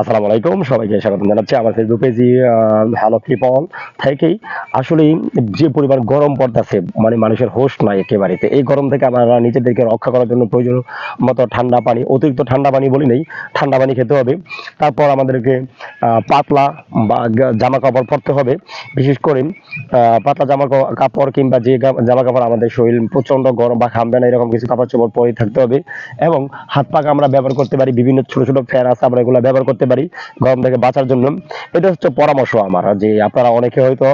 আসসালামু আলাইকুম, সবাইকে স্বাগত জানাচ্ছি আমার ফেসবুক পেজে হ্যালো পিপল থেকেই। আসলে যে পরিমাণ গরম পড়তেছে, মানে মানুষের হোশ নাই একেবারেতে। এই গরম থেকে আমরা নিজেদেরকে রক্ষা করার জন্য প্রয়োজন মতো ঠান্ডা পানি, অতিরিক্ত ঠান্ডা পানি বলি নেই, ঠান্ডা পানি খেতে হবে। তারপর আমাদেরকে পাতলা বা জামা কাপড় পরতে হবে। বিশেষ করে পাতলা কাপড় কিংবা যে জামা কাপড় আমাদের শরীর প্রচন্ড গরম বা ঘামবে না এরকম কিছু কাপড় চোপড় পরে থাকতে হবে। এবং হাত পাখা আমরা ব্যবহার করতে পারি, বিভিন্ন ছোট ছোট ফ্যান আছে আমরা এগুলো ব্যবহার করতে পারি গরম থেকে বাঁচার জন্য। এটা হচ্ছে পরামর্শ আমার, যে আপনারা অনেকে হয়তো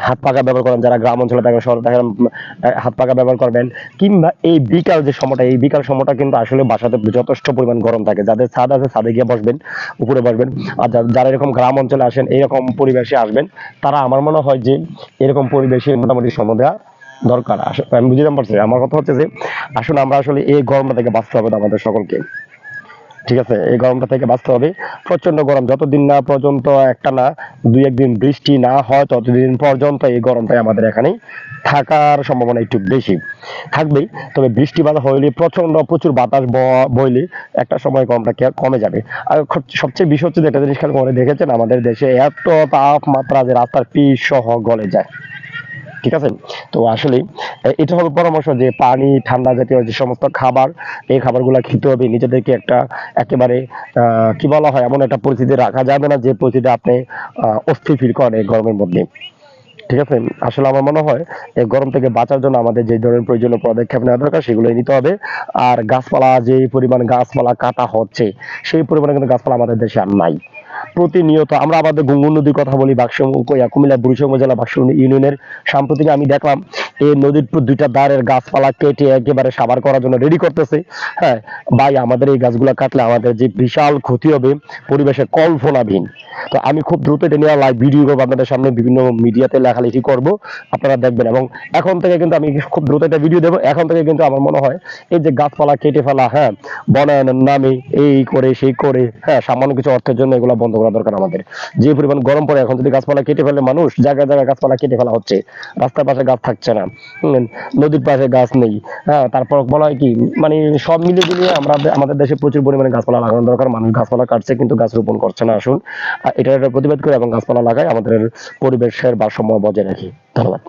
হাত পাখা ব্যবহার করেন, যারা গ্রাম অঞ্চলে থাকেন, শহরে থাকেন, হাত পাখা ব্যবহার করবেন। কিংবা এই বিকাল যে সময়টা, এই বিকাল সময়টা কিন্তু আসলে বাসাতে যথেষ্ট পরিমাণ গরম থাকে। যাদের ছাদ আছে ছাদে গিয়ে বসবেন, উপরে বসবেন। আর যারা এরকম গ্রাম অঞ্চলে আসেন, এরকম পরিবেশে আসবেন, তারা আমার মনে হয় যে এরকম পরিবেশে মোটামুটি সময় দেওয়া দরকার। আমি বুঝতে পারছি, আমার কথা হচ্ছে যে আসলে আমরা আসলে এই গরমটা থেকে বাঁচতে হবে আমাদের সকলকে। ঠিক আছে, এই গরমটা থেকে বাঁচতে হবে। প্রচন্ড গরম যতদিন না পর্যন্ত একটা না দুই একদিন বৃষ্টি না হয়, ততদিন পর্যন্ত এই গরমটাই আমাদের এখানে থাকার সম্ভাবনা একটু বেশি থাকবেই। তবে বৃষ্টি বাদল হইলে প্রচুর বাতাস বইলে একটা সময় গরমটা কমে যাবে। আর সবচেয়ে বিষয় হচ্ছে যে একটা জিনিস খেয়াল করে দেখেছেন, আমাদের দেশে এত তাপমাত্রা যে রাস্তার পিচ সহ গলে যায়। ঠিক আছে, তো আসলে এটা হবে পরামর্শ যে পানি, ঠান্ডা জাতীয় যে সমস্ত খাবার, এই খাবারগুলো খেতে হবে। নিজেদেরকে একটা একেবারে কি বলা হয়, এমন একটা পরিস্থিতি রাখা যাবে না যে পরিস্থিতি আপনি অস্থির ফিল করেন এই গরমের মধ্যে। ঠিক আছে, আসলে আমার মনে হয় এই গরম থেকে বাঁচার জন্য আমাদের যে ধরনের প্রয়োজনীয় পদক্ষেপ নেওয়া দরকার সেগুলোই নিতে হবে। আর গাছপালা, যে পরিমাণ গাছপালা কাটা হচ্ছে, সেই পরিমাণে কিন্তু গাছপালা আমাদের দেশে আর নাই। প্রতিনিয়ত আমরা আমাদের গঙ্গা নদীর কথা বলি, কুমিল্লা বুড়িচং জেলা বাক্সম ইউনিয়নের। সাম্প্রতিক আমি দেখলাম এই নদীর দুইটা দ্বারের গাছপালা কেটে একেবারে সাবার করার জন্য রেডি করতেছে। হ্যাঁ ভাই, আমাদের এই গাছগুলা কাটলে আমাদের যে বিশাল ক্ষতি হবে, পরিবেশে কল্পনাবিহীন। তো আমি খুব দ্রুত এটা নিয়ে লাইভ ভিডিও করবো, আপনাদের সামনে বিভিন্ন মিডিয়াতে লেখালেখি করব, আপনারা দেখবেন। এবং এখন থেকে কিন্তু আমি খুব দ্রুত একটা ভিডিও দেবো। এখন থেকে কিন্তু আমার মনে হয় এই যে গাছপালা কেটে ফেলা, হ্যাঁ বনায়নের নামে এই করে সেই করে, হ্যাঁ সামান্য কিছু অর্থের জন্য এগুলো বন্ধ করা দরকার আমাদের। যে পরিমাণ গরম পড়ে, এখন যদি গাছপালা কেটে ফেলে মানুষ, জায়গায় জায়গায় গাছপালা কেটে ফেলা হচ্ছে, রাস্তার পাশে গাছ থাকছে না, নদীর পাশে গাছ নেই। হ্যাঁ, তারপর বলা হয় কি, মানে সব মিলিয়ে মিলিয়ে আমরা আমাদের দেশে প্রচুর পরিমাণে গাছপালা লাগানো দরকার। মানুষ গাছপালা কাটছে কিন্তু গাছ রোপণ করছে না। আসুন এটা প্রতিবাদ করে এবং গাছপালা লাগাই, আমাদের পরিবেশের ভারসাম্য বজায় রাখি। ধন্যবাদ।